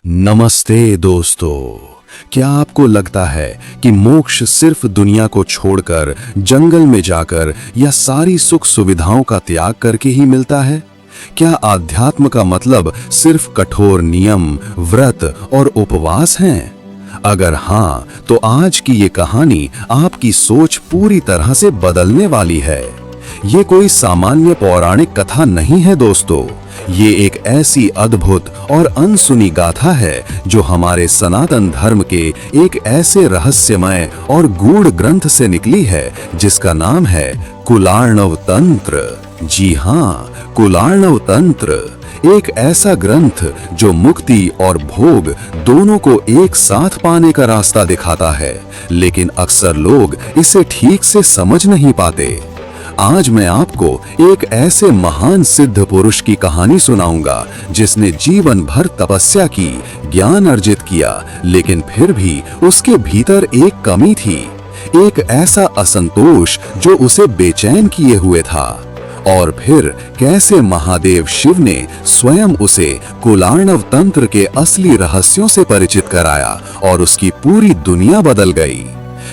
नमस्ते दोस्तों। क्या आपको लगता है कि मोक्ष सिर्फ दुनिया को छोड़कर जंगल में जाकर या सारी सुख सुविधाओं का त्याग करके ही मिलता है? क्या आध्यात्म का मतलब सिर्फ कठोर नियम, व्रत और उपवास हैं? अगर हाँ, तो आज की ये कहानी आपकी सोच पूरी तरह से बदलने वाली है। ये कोई सामान्य पौराणिक कथा नहीं है दोस्तों, ये एक ऐसी अद्भुत और अनसुनी गाथा है जो हमारे सनातन धर्म के एक ऐसे रहस्यमय और गूढ़ ग्रंथ से निकली है जिसका नाम है कुलार्णव तंत्र। जी हाँ, कुलार्णव तंत्र, एक ऐसा ग्रंथ जो मुक्ति और भोग दोनों को एक साथ पाने का रास्ता दिखाता है, लेकिन अक्सर लोग इसे ठीक से समझ नहीं पाते। आज मैं आपको एक ऐसे महान सिद्ध पुरुष की कहानी सुनाऊंगा जिसने जीवन भर तपस्या की, ज्ञान अर्जित किया, लेकिन फिर भी उसके भीतर एक कमी थी, एक ऐसा असंतोष जो उसे बेचैन किए हुए था। और फिर कैसे महादेव शिव ने स्वयं उसे कुलार्णव तंत्र के असली रहस्यों से परिचित कराया और उसकी पूरी दुनिया बदल गई।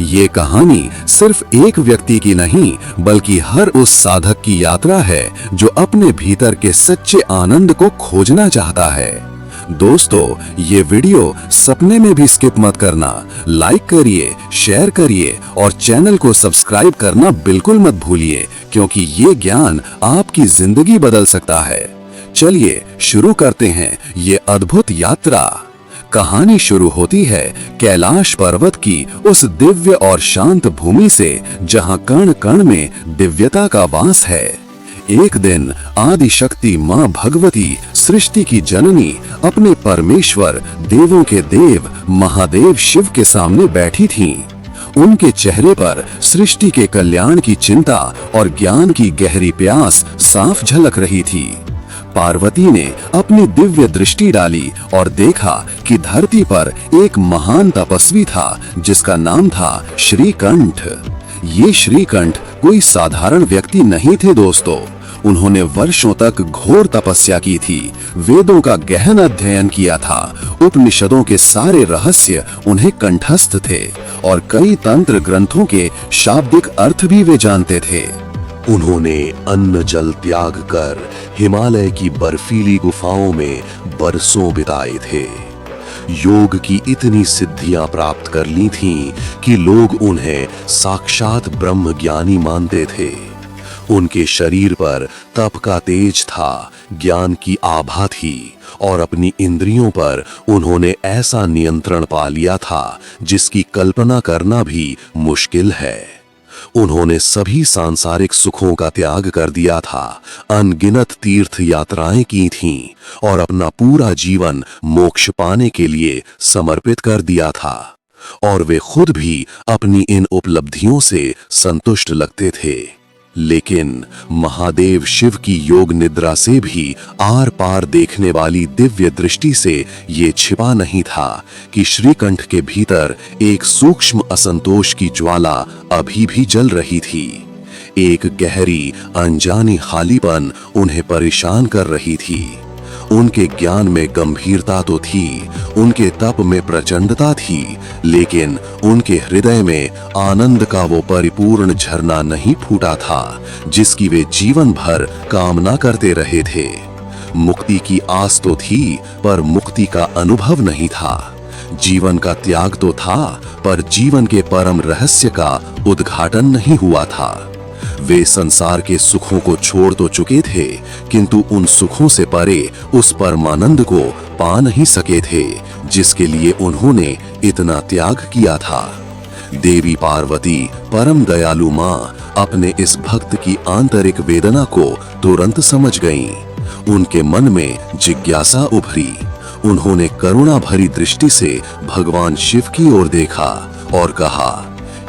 ये कहानी सिर्फ एक व्यक्ति की नहीं, बल्कि हर उस साधक की यात्रा है जो अपने भीतर के सच्चे आनंद को खोजना चाहता है। दोस्तों, ये वीडियो सपने में भी स्किप मत करना। लाइक करिए, शेयर करिए और चैनल को सब्सक्राइब करना बिल्कुल मत भूलिए, क्योंकि ये ज्ञान आपकी जिंदगी बदल सकता है। चलिए शुरू करते हैं ये अद्भुत यात्रा। कहानी शुरू होती है कैलाश पर्वत की उस दिव्य और शांत भूमि से जहां कण कण में दिव्यता का वास है। एक दिन आदि शक्ति मां भगवती, सृष्टि की जननी, अपने परमेश्वर, देवों के देव महादेव शिव के सामने बैठी थीं। उनके चेहरे पर सृष्टि के कल्याण की चिंता और ज्ञान की गहरी प्यास साफ झलक रही थी। पार्वती ने अपनी दिव्य दृष्टि डाली और देखा कि धरती पर एक महान तपस्वी था जिसका नाम था श्रीकंठ। ये श्रीकंठ कोई साधारण व्यक्ति नहीं थे दोस्तों। उन्होंने वर्षों तक घोर तपस्या की थी, वेदों का गहन अध्ययन किया था, उपनिषदों के सारे रहस्य उन्हें कंठस्थ थे और कई तंत्र ग्रंथों के शाब्दिक अर्थ भी वे जानते थे। उन्होंने अन्न जल त्याग कर हिमालय की बर्फीली गुफाओं में बरसों बिताए थे। योग की इतनी सिद्धियां प्राप्त कर ली थीं कि लोग उन्हें साक्षात ब्रह्म ज्ञानी मानते थे। उनके शरीर पर तप का तेज था, ज्ञान की आभा थी और अपनी इंद्रियों पर उन्होंने ऐसा नियंत्रण पा लिया था जिसकी कल्पना करना भी मुश्किल है। उन्होंने सभी सांसारिक सुखों का त्याग कर दिया था, अनगिनत तीर्थ यात्राएं की थीं और अपना पूरा जीवन मोक्ष पाने के लिए समर्पित कर दिया था। और वे खुद भी अपनी इन उपलब्धियों से संतुष्ट लगते थे। लेकिन महादेव शिव की योग निद्रा से भी आर पार देखने वाली दिव्य दृष्टि से ये छिपा नहीं था कि श्रीकंठ के भीतर एक सूक्ष्म असंतोष की ज्वाला अभी भी जल रही थी। एक गहरी अनजानी खालीपन उन्हें परेशान कर रही थी। उनके ज्ञान में गंभीरता तो थी, उनके तप में प्रचंडता थी, लेकिन उनके हृदय में आनंद का वो परिपूर्ण झरना नहीं फूटा था जिसकी वे जीवन भर कामना करते रहे थे। मुक्ति की आस तो थी, पर मुक्ति का अनुभव नहीं था। जीवन का त्याग तो था, पर जीवन के परम रहस्य का उद्घाटन नहीं हुआ था। वे संसार के सुखों को छोड़ तो चुके थे, किंतु उन सुखों से परे उस परमानंद को पा नहीं सके थे जिसके लिए उन्होंने इतना त्याग किया था। देवी पार्वती, परम दयालु मां, अपने इस भक्त की आंतरिक वेदना को तुरंत समझ गईं। उनके मन में जिज्ञासा उभरी। उन्होंने करुणा भरी दृष्टि से भगवान शिव की ओर देखा और कहा,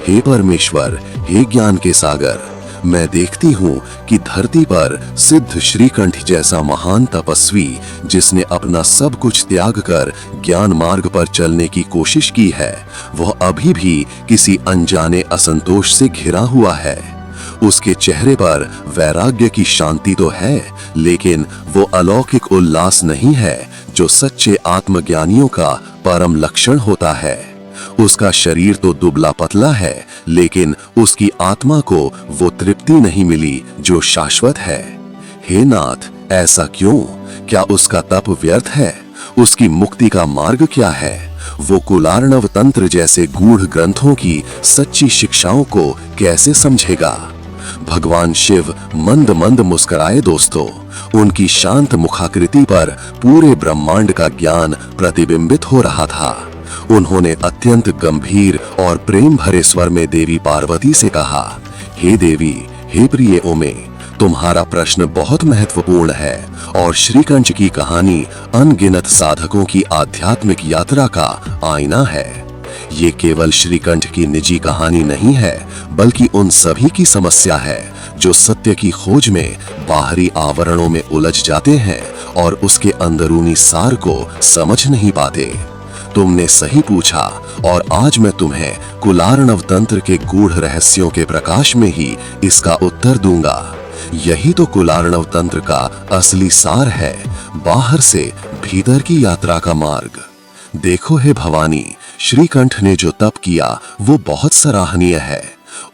हे परमेश्वर, हे ज्ञान के सागर, मैं देखती हूँ कि धरती पर सिद्ध श्रीकंठ जैसा महान तपस्वी, जिसने अपना सब कुछ त्याग कर ज्ञान मार्ग पर चलने की कोशिश की है, वह अभी भी किसी अनजाने असंतोष से घिरा हुआ है। उसके चेहरे पर वैराग्य की शांति तो है, लेकिन वो अलौकिक उल्लास नहीं है जो सच्चे आत्मज्ञानियों का परम लक्षण होता है। उसका शरीर तो दुबला पतला है, लेकिन उसकी आत्मा को वो तृप्ति नहीं मिली जो शाश्वत है। हे नाथ, ऐसा क्यों? क्या उसका तप व्यर्थ है? उसकी मुक्ति का मार्ग क्या है? वो कुलार्णव तंत्र जैसे गूढ़ ग्रंथों की सच्ची शिक्षाओं को कैसे समझेगा? भगवान शिव मंद मंद मुस्कुराए दोस्तों। उनकी शांत मुखाकृति पर पूरे ब्रह्मांड का ज्ञान प्रतिबिंबित हो रहा था। उन्होंने अत्यंत गंभीर और प्रेम भरे स्वर में देवी पार्वती से कहा, हे देवी, हे प्रिय ओमे, तुम्हारा प्रश्न बहुत महत्वपूर्ण है और श्रीकंठ की कहानी अनगिनत साधकों की आध्यात्मिक यात्रा का आईना है। ये केवल श्रीकंठ की निजी कहानी नहीं है, बल्कि उन सभी की समस्या है जो सत्य की खोज में बाहरी आवरणों में उलझ जाते हैं और उसके अंदरूनी सार को समझ नहीं पाते। तुमने सही पूछा और आज मैं तुम्हें कुलार्णव तंत्र के गूढ़ रहस्यों के प्रकाश में ही इसका उत्तर दूंगा। यही तो कुलार्णव तंत्र का असली सार है, बाहर से भीतर की यात्रा का मार्ग। देखो हे भवानी, श्रीकंठ ने जो तप किया वो बहुत सराहनीय है।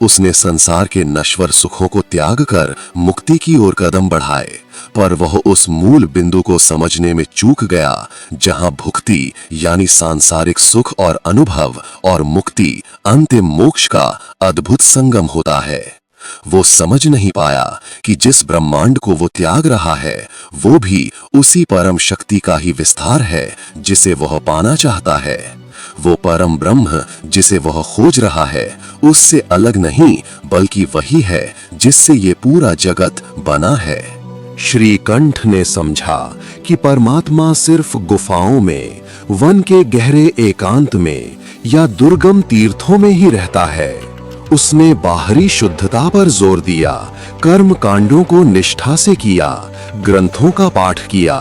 उसने संसार के नश्वर सुखों को त्याग कर मुक्ति की ओर कदम बढ़ाए, पर वह उस मूल बिंदु को समझने में चूक गया जहां भुक्ति यानी सांसारिक सुख और अनुभव और मुक्ति अंतिम मोक्ष का अद्भुत संगम होता है। वो समझ नहीं पाया कि जिस ब्रह्मांड को वो त्याग रहा है वो भी उसी परम शक्ति का ही विस्तार है जिसे वह पाना चाहता है। वो परम ब्रह्म जिसे वह खोज रहा है उससे अलग नहीं, बल्कि वही है जिससे ये पूरा जगत बना है। श्रीकंठ ने समझा कि परमात्मा सिर्फ गुफाओं में, वन के गहरे एकांत में या दुर्गम तीर्थों में ही रहता है। उसने बाहरी शुद्धता पर जोर दिया, कर्म कांडों को निष्ठा से किया, ग्रंथों का पाठ किया,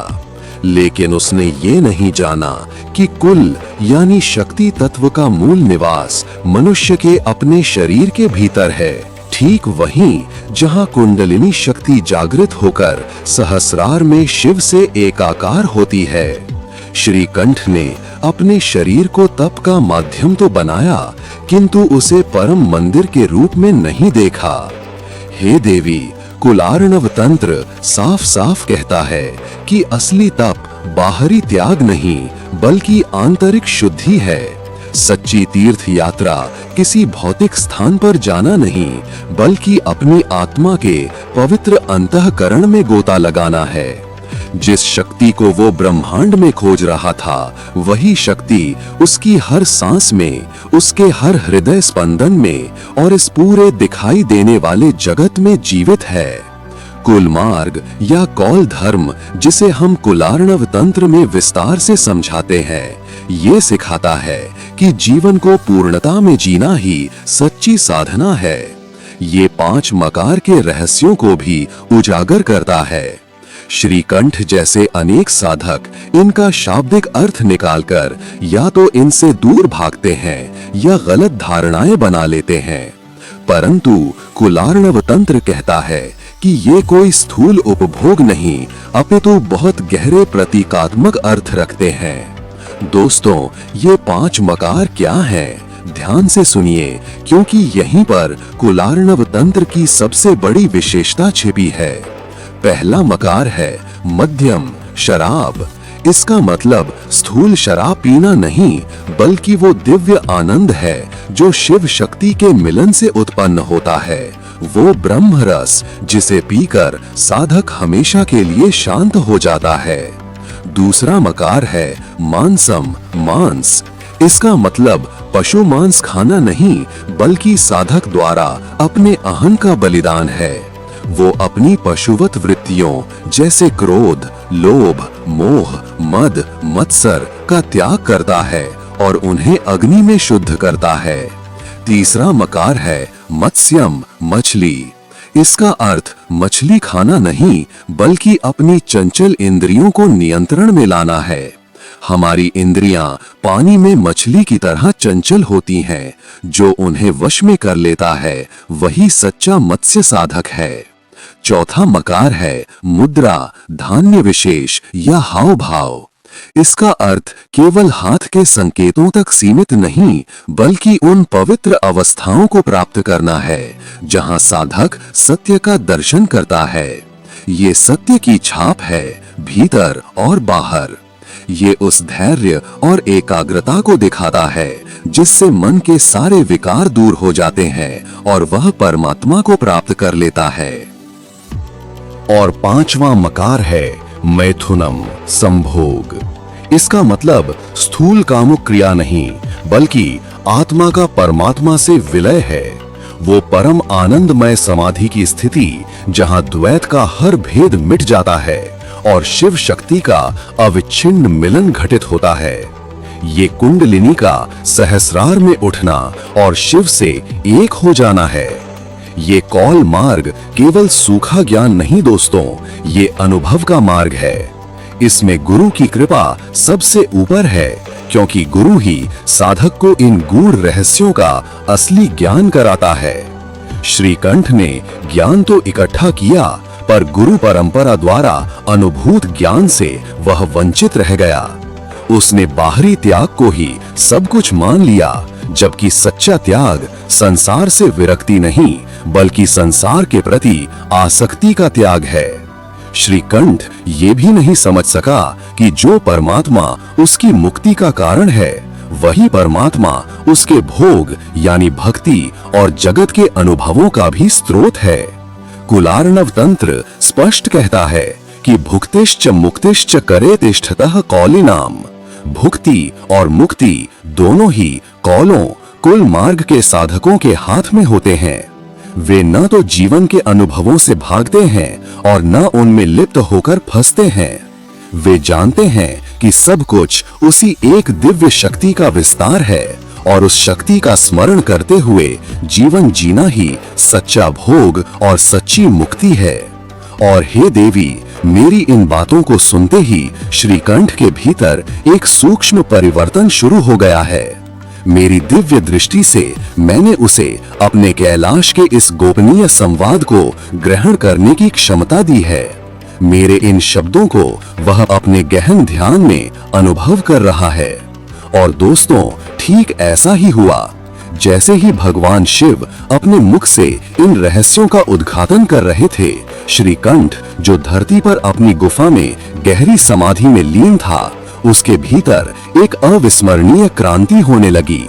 लेकिन उसने ये नहीं जाना कि कुल यानी शक्ति तत्व का मूल निवास मनुष्य के अपने शरीर के भीतर है। ठीक वहीं जहां कुंडलिनी शक्ति जागृत होकर सहस्रार में शिव से एकाकार होती है। श्रीकंठ ने अपने शरीर को तप का माध्यम तो बनाया, किंतु उसे परम मंदिर के रूप में नहीं देखा। हे देवी, कुलार्णव तंत्र साफ साफ कहता है कि असली तप बाहरी त्याग नहीं, बल्कि आंतरिक शुद्धि है। सच्ची तीर्थ यात्रा किसी भौतिक स्थान पर जाना नहीं, बल्कि अपनी आत्मा के पवित्र अंतःकरण में गोता लगाना है। जिस शक्ति को वो ब्रह्मांड में खोज रहा था, वही शक्ति उसकी हर सांस में, उसके हर हृदय स्पंदन में और इस पूरे दिखाई देने वाले जगत में जीवित है। कुल मार्ग या कौल धर्म, जिसे हम कुलार्णव तंत्र में विस्तार से समझाते हैं, ये सिखाता है कि जीवन को पूर्णता में जीना ही सच्ची साधना है। ये 5 मकार के रहस्यों को भी उजागर करता है। श्रीकंठ जैसे अनेक साधक इनका शाब्दिक अर्थ निकालकर या तो इनसे दूर भागते हैं या गलत धारणाएं बना लेते हैं, परंतु कुलार्णव तंत्र कहता है कि ये कोई स्थूल उपभोग नहीं, अपितु बहुत गहरे प्रतीकात्मक अर्थ रखते हैं। दोस्तों, ये 5 मकार क्या हैं? ध्यान से सुनिए, क्योंकि यहीं पर कुलार्णव तंत्र की सबसे बड़ी विशेषता छिपी है। पहला मकार है मध्यम, शराब। इसका मतलब स्थूल शराब पीना नहीं, बल्कि वो दिव्य आनंद है जो शिव शक्ति के मिलन से उत्पन्न होता है। वो ब्रह्म रस जिसे पीकर साधक हमेशा के लिए शांत हो जाता है। दूसरा मकार है मांसम, मांस। इसका मतलब पशु मांस खाना नहीं, बल्कि साधक द्वारा अपने अहं का बलिदान है। वो अपनी पशुवत वृत्तियों जैसे क्रोध, लोभ, मोह, मद, मत्सर का त्याग करता है और उन्हें अग्नि में शुद्ध करता है। तीसरा मकार है मत्स्यम, मछली। इसका अर्थ मछली खाना नहीं, बल्कि अपनी चंचल इंद्रियों को नियंत्रण में लाना है। हमारी इंद्रियां पानी में मछली की तरह चंचल होती हैं, जो उन्हें वश में कर लेता है वही सच्चा मत्स्य साधक है। चौथा मकार है मुद्रा, धान्य विशेष या हाव भाव। इसका अर्थ केवल हाथ के संकेतों तक सीमित नहीं, बल्कि उन पवित्र अवस्थाओं को प्राप्त करना है जहां साधक सत्य का दर्शन करता है। ये सत्य की छाप है, भीतर और बाहर। ये उस धैर्य और एकाग्रता को दिखाता है जिससे मन के सारे विकार दूर हो जाते हैं और वह परमात्मा को प्राप्त कर लेता है। और पांचवा मकार है मैथुनम, संभोग। इसका मतलब स्थूल कामुक क्रिया नहीं, बल्कि आत्मा का परमात्मा से विलय है। वो परम आनंदमय समाधि की स्थिति जहां द्वैत का हर भेद मिट जाता है और शिव शक्ति का अविच्छिन्न मिलन घटित होता है। ये कुंडलिनी का सहस्रार में उठना और शिव से एक हो जाना है। ये कौल मार्ग केवल सूखा ज्ञान नहीं दोस्तों, ये अनुभव का मार्ग है। इसमें गुरु की कृपा सबसे ऊपर है, क्योंकि गुरु ही साधक को इन गूढ़ रहस्यों का असली ज्ञान कराता है। श्रीकंठ ने ज्ञान तो इकट्ठा किया, पर गुरु परंपरा द्वारा अनुभूत ज्ञान से वह वंचित रह गया। उसने बाहरी त्याग को ही सब कुछ मान लिया, जबकि सच्चा त्याग संसार से विरक्ति नहीं, बल्कि संसार के प्रति आसक्ति का त्याग है। श्रीकंठ ये भी नहीं समझ सका कि जो परमात्मा उसकी मुक्ति का कारण है, वही परमात्मा उसके भोग यानी भक्ति और जगत के अनुभवों का भी स्रोत है। कुलार्णव तंत्र स्पष्ट कहता है कि भुक्तिश्च मुक्तिश्च करे तिष्ठतः कौलिनाम। भुक्ति और मुक्ति दोनों ही कौलों, कुल मार्ग के साधकों के हाथ में होते हैं। वे न तो जीवन के अनुभवों से भागते हैं और न उनमें लिप्त होकर फंसते हैं। वे जानते हैं कि सब कुछ उसी एक दिव्य शक्ति का विस्तार है और उस शक्ति का स्मरण करते हुए जीवन जीना ही सच्चा भोग और सच्ची मुक्ति है। और हे देवी, मेरी इन बातों को सुनते ही श्रीकंठ के भीतर एक सूक्ष्म परिवर्तन शुरू हो गया है। मेरी दिव्य दृष्टि से मैंने उसे अपने कैलाश के इस गोपनीय संवाद को ग्रहण करने की क्षमता दी है। मेरे इन शब्दों को वह अपने गहन ध्यान में अनुभव कर रहा है। और दोस्तों, ठीक ऐसा ही हुआ। जैसे ही भगवान शिव अपने मुख से इन रहस्यों का उद्घाटन कर रहे थे, श्रीकंठ, जो धरती पर अपनी गुफा में गहरी समाधि में लीन था, उसके भीतर एक अविस्मरणीय क्रांति होने लगी।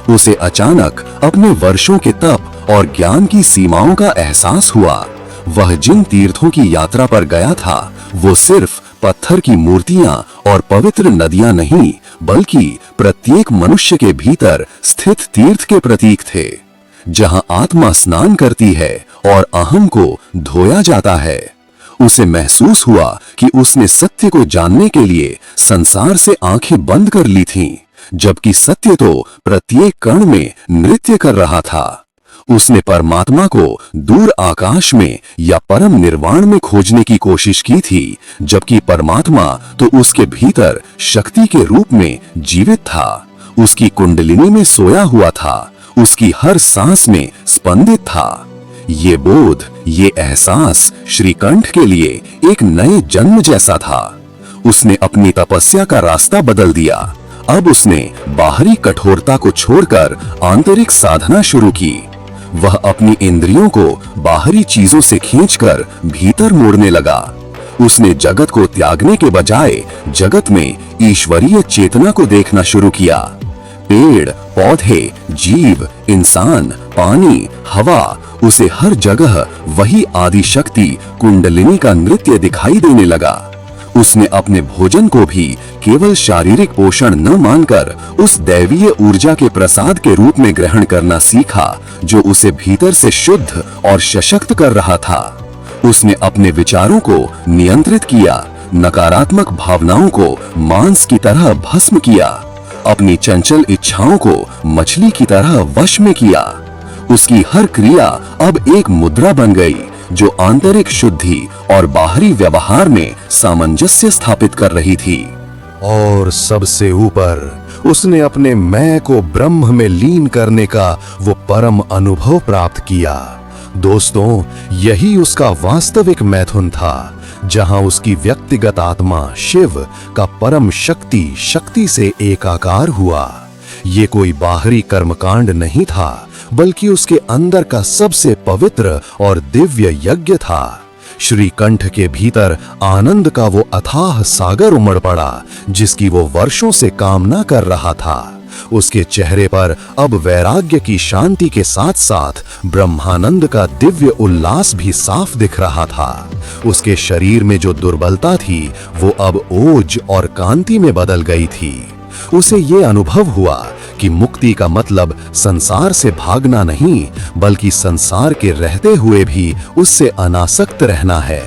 उसे अचानक अपने वर्षों के तप और ज्ञान की सीमाओं का एहसास हुआ। वह जिन तीर्थों की यात्रा पर गया था, वो सिर्फ पत्थर की मूर्तियां और पवित्र नदियां नहीं, बल्कि प्रत्येक मनुष्य के भीतर स्थित तीर्थ के प्रतीक थे, जहां आत्मा स्नान करती है और अहम को धोया जाता है। उसे महसूस हुआ कि उसने सत्य को जानने के लिए संसार से आंखें बंद कर ली थीं, जबकि सत्य तो प्रत्येक कण में नृत्य कर रहा था। उसने परमात्मा को दूर आकाश में या परम निर्वाण में खोजने की कोशिश की थी, जबकि परमात्मा तो उसके भीतर शक्ति के रूप में जीवित था, उसकी कुंडलिनी में सोया हुआ था, उसकी हर सांस में स्पंदित था। ये बोध, ये एहसास श्रीकंठ के लिए एक नए जन्म जैसा था। उसने अपनी तपस्या का रास्ता बदल दिया। अब उसने बाहरी कठोरता को छोड़कर आंतरिक साधना शुरू की। वह अपनी इंद्रियों को बाहरी चीजों से खींचकर भीतर मोड़ने लगा। उसने जगत को त्यागने के बजाय जगत में ईश्वरीय चेतना को देखना शुरू किया। पेड़, पौधे, जीव, इंसान, पानी, हवा, उसे हर जगह वही आदि शक्ति कुंडलिनी का नृत्य दिखाई देने लगा। उसने अपने भोजन को भी केवल शारीरिक पोषण न मानकर उस दैवीय ऊर्जा के प्रसाद के रूप में ग्रहण करना सीखा, जो उसे भीतर से शुद्ध और सशक्त कर रहा था। उसने अपने विचारों को नियंत्रित किया, नकारात्मक भावनाओं को मांस की तरह भस्म किया, अपनी चंचल इच्छाओं को मछली की तरह वश में किया। उसकी हर क्रिया अब एक मुद्रा बन गई, जो आंतरिक शुद्धि और बाहरी व्यवहार में सामंजस्य स्थापित कर रही थी। और सबसे ऊपर उसने अपने मैं को ब्रह्म में लीन करने का वो परम अनुभव प्राप्त किया। दोस्तों, यही उसका वास्तविक मैथुन था, जहां उसकी व्यक्तिगत आत्मा शिव का परम शक्ति से एकाकार हुआ। ये कोई बाहरी कर्मकांड नहीं था, बल्कि उसके अंदर का सबसे पवित्र और दिव्य यज्ञ था। श्री कंठ के भीतर आनंद का वो अथाह सागर उमड़ पड़ा, जिसकी वो वर्षों से कामना कर रहा था। उसके चेहरे पर अब वैराग्य की शांति के साथ साथ ब्रह्मानंद का दिव्य उल्लास भी साफ दिख रहा था। उसके शरीर में जो दुर्बलता थी, वो अब ओज और कांति में बदल गई थी। उसे ये अनुभव हुआ कि मुक्ति का मतलब संसार से भागना नहीं, बल्कि संसार के रहते हुए भी उससे अनासक्त रहना है।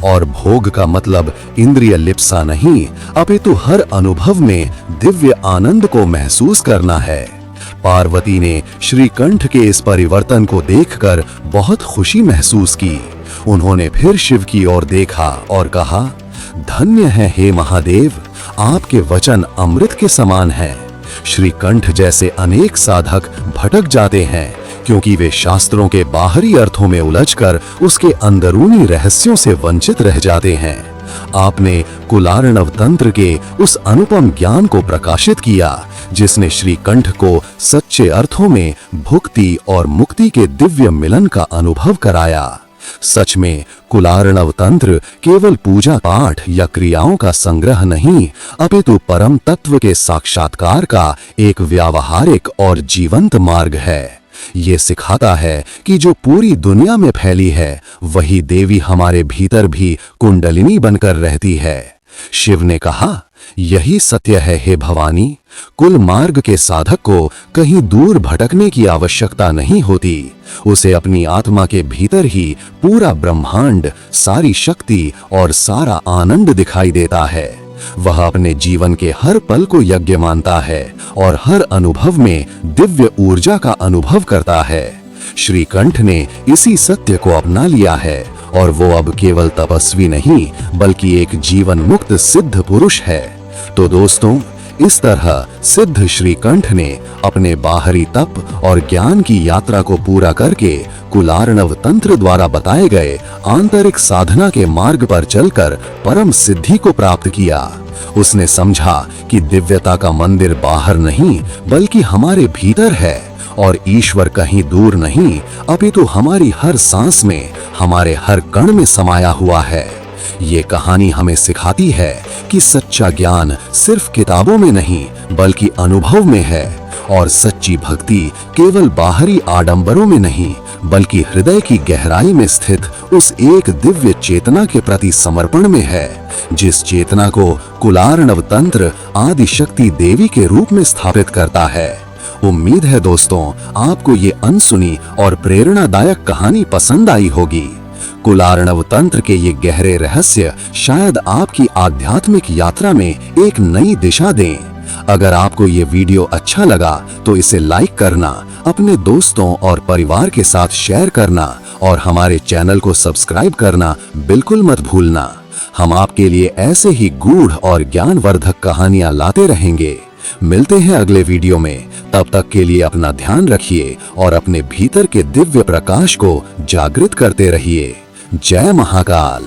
और भोग का मतलब इंद्रिय लिप्सा नहीं, अपितु हर अनुभव में दिव्य आनंद को महसूस करना है। पार्वती ने श्रीकंठ के इस परिवर्तन को देखकर बहुत खुशी महसूस की। उन्होंने फिर शिव की ओर देखा और कहा, धन्य है हे महादेव, आपके वचन अमृत के समान हैं। श्रीकंठ जैसे अनेक साधक भटक जाते हैं, क्योंकि वे शास्त्रों के बाहरी अर्थों में उलझकर उसके अंदरूनी रहस्यों से वंचित रह जाते हैं। आपने कुलार्णव तंत्र के उस अनुपम ज्ञान को प्रकाशित किया, जिसने श्रीकंठ को सच्चे अर्थों में भुक्ति और मुक्ति के दिव्य मिलन का अनुभव कराया। सच में कुलार्णव तंत्र केवल पूजा पाठ या क्रियाओं का संग्रह नहीं, अपितु परम तत्व के साक्षात्कार का एक व्यावहारिक और जीवंत मार्ग है। ये सिखाता है कि जो पूरी दुनिया में फैली है, वही देवी हमारे भीतर भी कुंडलिनी बनकर रहती है। शिव ने कहा, यही सत्य है हे भवानी। कुल मार्ग के साधक को कहीं दूर भटकने की आवश्यकता नहीं होती। उसे अपनी आत्मा के भीतर ही पूरा ब्रह्मांड, सारी शक्ति और सारा आनंद दिखाई देता है। वह अपने जीवन के हर पल को यज्ञ मानता है और हर अनुभव में दिव्य ऊर्जा का अनुभव करता है। श्रीकंठ ने इसी सत्य को अपना लिया है और वो अब केवल तपस्वी नहीं, बल्कि एक जीवन मुक्त सिद्ध पुरुष है। तो दोस्तों, इस तरह सिद्ध श्रीकंठ ने अपने बाहरी तप और ज्ञान की यात्रा को पूरा करके कुलार्णव तंत्र द्वारा बताए गए आंतरिक साधना के मार्ग पर चलकर परम सिद्धि को प्राप्त किया। उसने समझा कि दिव्यता का मंदिर बाहर नहीं, बल्कि हमारे भीतर है और ईश्वर कहीं दूर नहीं, अपितु हमारी हर सांस में, हमारे हर कण में समाया हुआ है। ये कहानी हमें सिखाती है कि सच्चा ज्ञान सिर्फ किताबों में नहीं, बल्कि अनुभव में है, और सच्ची भक्ति केवल बाहरी आडंबरों में नहीं, बल्कि हृदय की गहराई में स्थित उस एक दिव्य चेतना के प्रति समर्पण में है, जिस चेतना को कुलार्णव तंत्र आदि शक्ति देवी के रूप में स्थापित करता है। उम्मीद है दोस्तों, आपको ये अनसुनी और प्रेरणादायक कहानी पसंद आई होगी। कुलार्णव तंत्र के ये गहरे रहस्य शायद आपकी आध्यात्मिक यात्रा में एक नई दिशा दें। अगर आपको ये वीडियो अच्छा लगा तो इसे लाइक करना, अपने दोस्तों और परिवार के साथ शेयर करना और हमारे चैनल को सब्सक्राइब करना बिल्कुल मत भूलना। हम आपके लिए ऐसे ही गूढ़ और ज्ञानवर्धक कहानियां लाते रहेंगे। मिलते हैं अगले वीडियो में। तब तक के लिए अपना ध्यान रखिए और अपने भीतर के दिव्य प्रकाश को जागृत करते रहिए। जय महाकाल।